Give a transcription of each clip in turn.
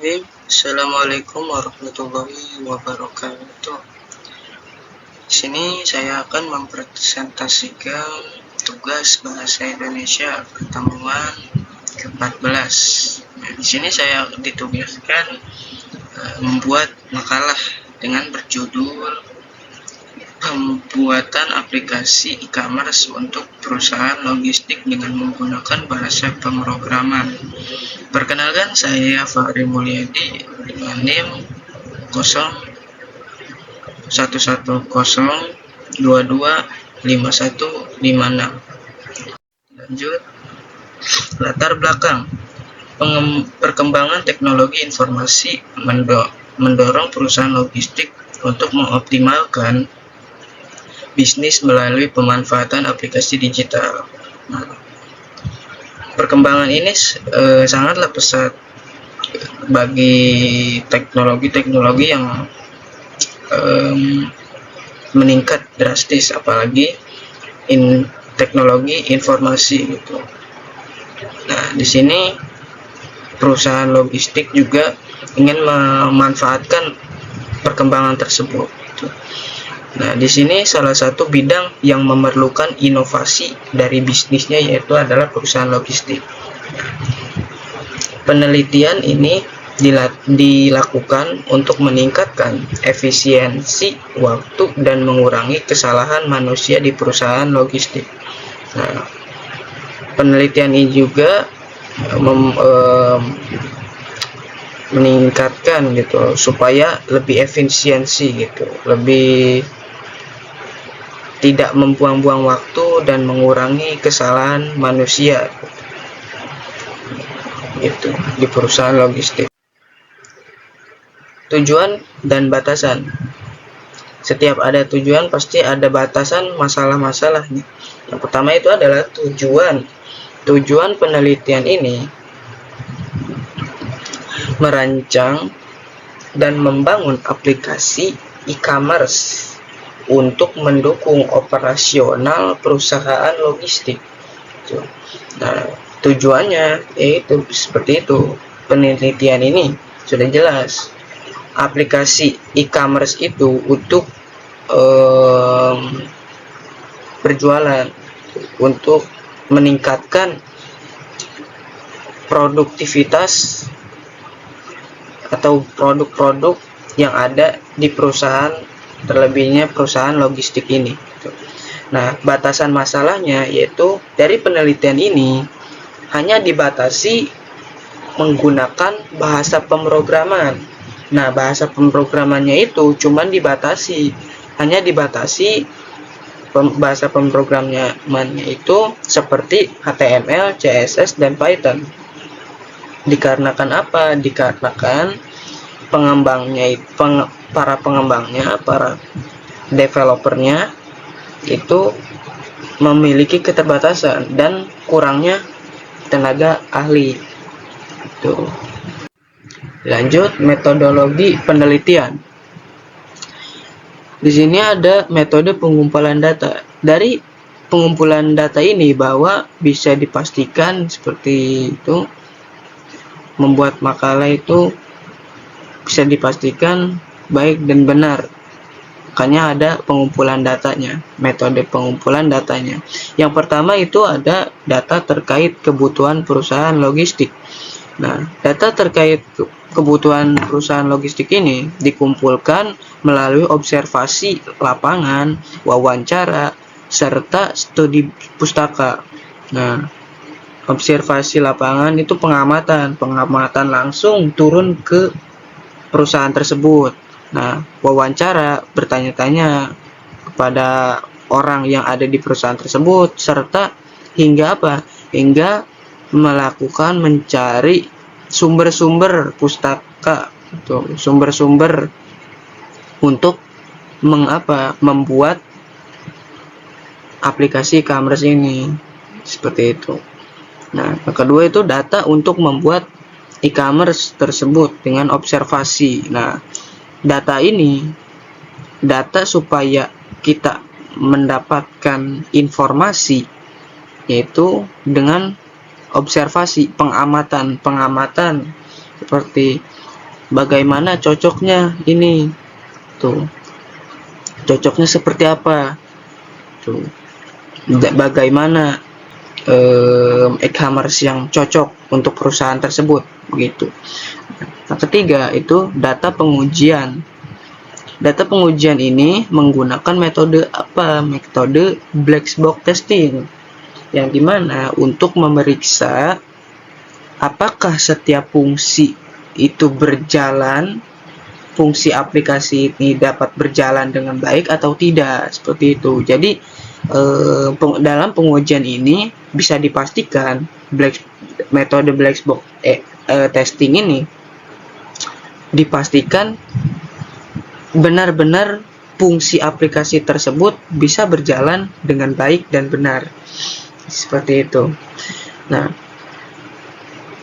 Bismillahirrahmanirrahim. Assalamualaikum warahmatullahi wabarakatuh. Di sini saya akan mempresentasikan tugas bahasa Indonesia pertemuan ke-14. Nah, di sini saya ditugaskan membuat makalah dengan berjudul pembuatan aplikasi e-commerce untuk perusahaan logistik dengan menggunakan bahasa pemrograman. Perkenalkan, saya Fahri Mulyadi dengan NIM 0110225156. Lanjut, latar belakang. Perkembangan teknologi informasi mendorong perusahaan logistik untuk mengoptimalkan bisnis melalui pemanfaatan aplikasi digital. Nah, perkembangan ini sangatlah pesat bagi teknologi-teknologi yang meningkat drastis, apalagi teknologi informasi gitu. Nah, di sini perusahaan logistik juga ingin memanfaatkan perkembangan tersebut. Nah, di sini salah satu bidang yang memerlukan inovasi dari bisnisnya yaitu adalah perusahaan logistik. Penelitian ini dilakukan untuk meningkatkan efisiensi waktu dan mengurangi kesalahan manusia di perusahaan logistik. Nah, penelitian ini juga meningkatkan gitu supaya lebih efisiensi gitu, lebih tidak membuang-buang waktu dan mengurangi kesalahan manusia gitu di perusahaan logistik. Tujuan dan batasan. Setiap ada tujuan pasti ada batasan masalah-masalahnya. Yang pertama itu adalah tujuan. Tujuan penelitian ini merancang dan membangun aplikasi e-commerce untuk mendukung operasional perusahaan logistik. Nah, tujuannya yaitu seperti itu. Penelitian ini sudah jelas. Aplikasi e-commerce itu untuk berjualan, untuk meningkatkan produktivitas atau produk-produk yang ada di perusahaan, terlebihnya perusahaan logistik ini. Nah, batasan masalahnya yaitu dari penelitian ini hanya dibatasi menggunakan bahasa pemrograman. Nah, bahasa pemrogramannya itu cuman hanya dibatasi bahasa pemrogramannya itu seperti HTML, CSS, dan Python. Dikarenakan apa? Dikarenakan para developernya itu memiliki keterbatasan dan kurangnya tenaga ahli. Lanjut, metodologi penelitian. Di sini ada metode pengumpulan data. Dari pengumpulan data ini bahwa bisa dipastikan seperti itu, membuat makalah itu bisa dipastikan baik dan benar. Makanya ada pengumpulan datanya, metode pengumpulan datanya. Yang pertama itu ada data terkait kebutuhan perusahaan logistik. Nah, data terkait kebutuhan perusahaan logistik ini dikumpulkan melalui observasi lapangan, wawancara, serta studi pustaka. Nah, observasi lapangan itu pengamatan langsung turun ke perusahaan tersebut. Nah, wawancara bertanya-tanya kepada orang yang ada di perusahaan tersebut, serta hingga melakukan mencari sumber-sumber pustaka, sumber-sumber untuk membuat aplikasi e-commerce ini, seperti itu. Nah, yang kedua itu data untuk membuat e-commerce tersebut dengan observasi. Nah, data supaya kita mendapatkan informasi yaitu dengan observasi, pengamatan seperti bagaimana cocoknya ini tuh, cocoknya seperti apa tuh, bagaimana e-commerce yang cocok untuk perusahaan tersebut begitu. Nah, ketiga itu data pengujian. Data pengujian ini menggunakan metode apa? Metode black box testing, yang dimana untuk memeriksa apakah setiap fungsi itu berjalan, fungsi aplikasi ini dapat berjalan dengan baik atau tidak, seperti itu. Jadi dalam pengujian ini bisa dipastikan metode black box testing ini dipastikan benar-benar fungsi aplikasi tersebut bisa berjalan dengan baik dan benar, seperti itu. Nah,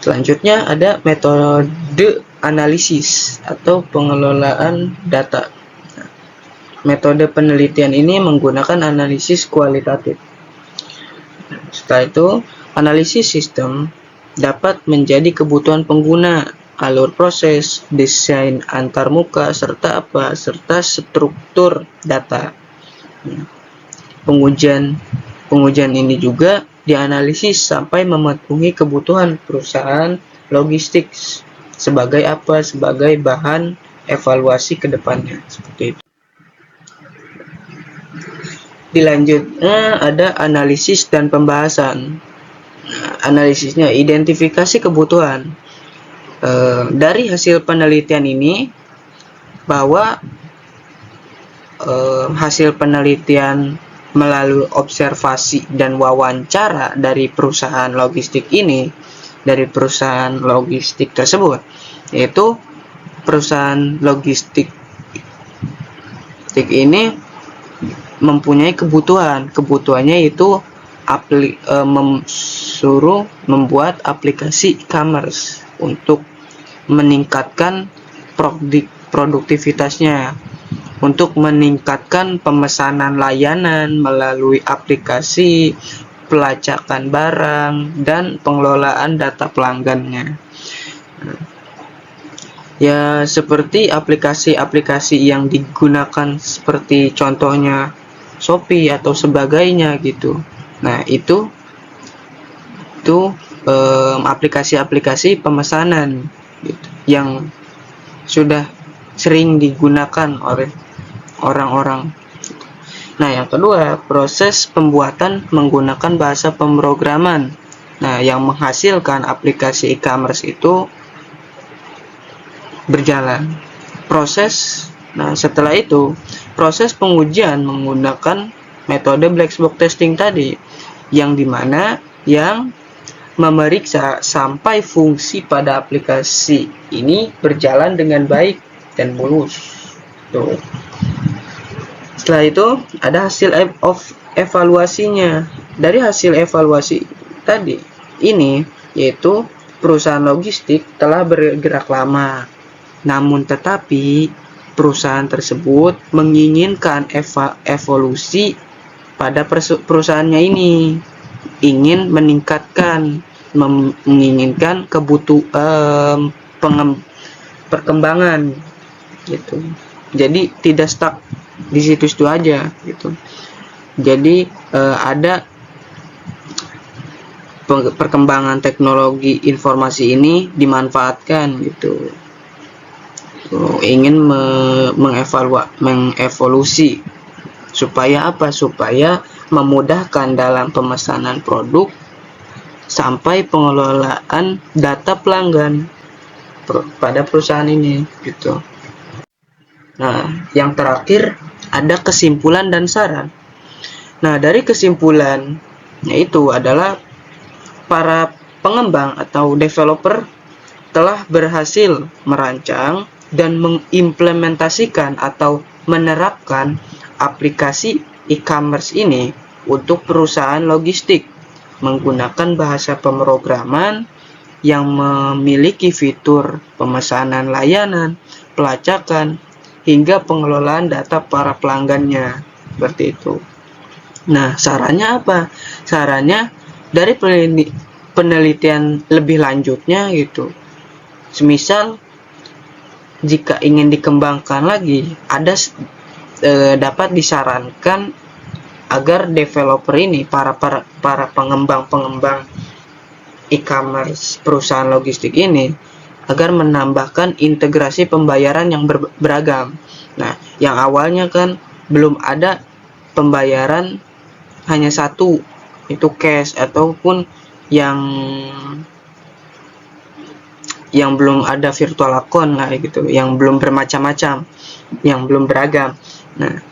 selanjutnya ada metode analisis atau pengelolaan data. Metode penelitian ini menggunakan analisis kualitatif. Setelah itu, analisis sistem dapat menjadi kebutuhan pengguna, alur proses, desain antarmuka, serta struktur data. Pengujian ini juga dianalisis sampai memenuhi kebutuhan perusahaan logistik sebagai bahan evaluasi ke depannya, seperti itu. Dilanjutnya ada analisis dan pembahasan. Analisisnya identifikasi kebutuhan. Dari hasil penelitian ini bahwa hasil penelitian melalui observasi dan wawancara dari perusahaan logistik tersebut, yaitu perusahaan logistik ini mempunyai kebutuhannya itu suruh membuat aplikasi e-commerce untuk meningkatkan produktivitasnya, untuk meningkatkan pemesanan layanan melalui aplikasi, pelacakan barang, dan pengelolaan data pelanggannya. Ya, seperti aplikasi-aplikasi yang digunakan seperti contohnya Shopee atau sebagainya gitu. Nah, itu aplikasi-aplikasi pemesanan gitu, yang sudah sering digunakan oleh orang-orang. Nah, yang kedua, proses pembuatan menggunakan bahasa pemrograman. Nah, yang menghasilkan aplikasi e-commerce itu berjalan. Setelah itu, proses pengujian menggunakan metode black box testing tadi, yang dimana yang memeriksa sampai fungsi pada aplikasi ini berjalan dengan baik dan mulus. Tuh. Setelah itu ada hasil evaluasinya. Dari hasil evaluasi tadi ini, yaitu perusahaan logistik telah bergerak lama, namun tetapi perusahaan tersebut menginginkan evolusi pada perusahaannya ini, ingin meningkatkan, menginginkan perkembangan gitu. Jadi tidak stuck di situ aja gitu. Jadi ada perkembangan teknologi informasi ini dimanfaatkan gitu. Ingin mengevolusi supaya apa? Supaya memudahkan dalam pemesanan produk sampai pengelolaan data pelanggan pada perusahaan ini gitu. Nah, yang terakhir ada kesimpulan dan saran. Nah, dari kesimpulan yaitu adalah para pengembang atau developer telah berhasil merancang dan mengimplementasikan atau menerapkan aplikasi e-commerce ini untuk perusahaan logistik menggunakan bahasa pemrograman yang memiliki fitur pemesanan layanan, pelacakan, hingga pengelolaan data para pelanggannya, seperti itu. Nah, sarannya apa? Sarannya dari penelitian lebih lanjutnya gitu. Semisal jika ingin dikembangkan lagi, dapat disarankan agar developer ini, para pengembang e-commerce perusahaan logistik ini, agar menambahkan integrasi pembayaran yang beragam. Nah, yang awalnya kan belum ada pembayaran hanya satu, itu cash, ataupun yang belum ada virtual account lah gitu, yang belum bermacam-macam, yang belum beragam. Nah,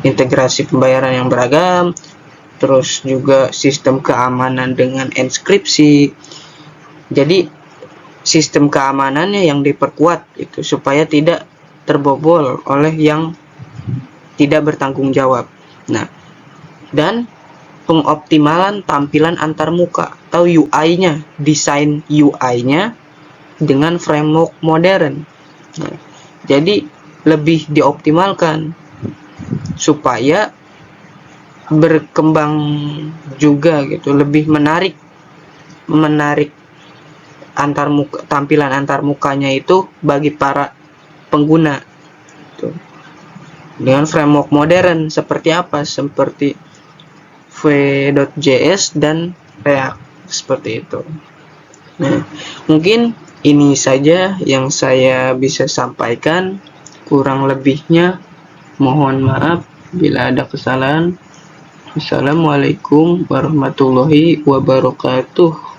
integrasi pembayaran yang beragam, terus juga sistem keamanan dengan enkripsi. Jadi sistem keamanannya yang diperkuat itu supaya tidak terbobol oleh yang tidak bertanggung jawab. Nah, dan pengoptimalan tampilan antarmuka atau UI-nya, desain UI-nya dengan framework modern. Nah, jadi lebih dioptimalkan supaya berkembang juga gitu, lebih menarik tampilan antarmukanya itu bagi para pengguna gitu. Dengan framework modern seperti apa? Seperti Vue.js dan React, seperti itu. Nah, mungkin ini saja yang saya bisa sampaikan. Kurang lebihnya mohon maaf bila ada kesalahan. Assalamualaikum warahmatullahi wabarakatuh.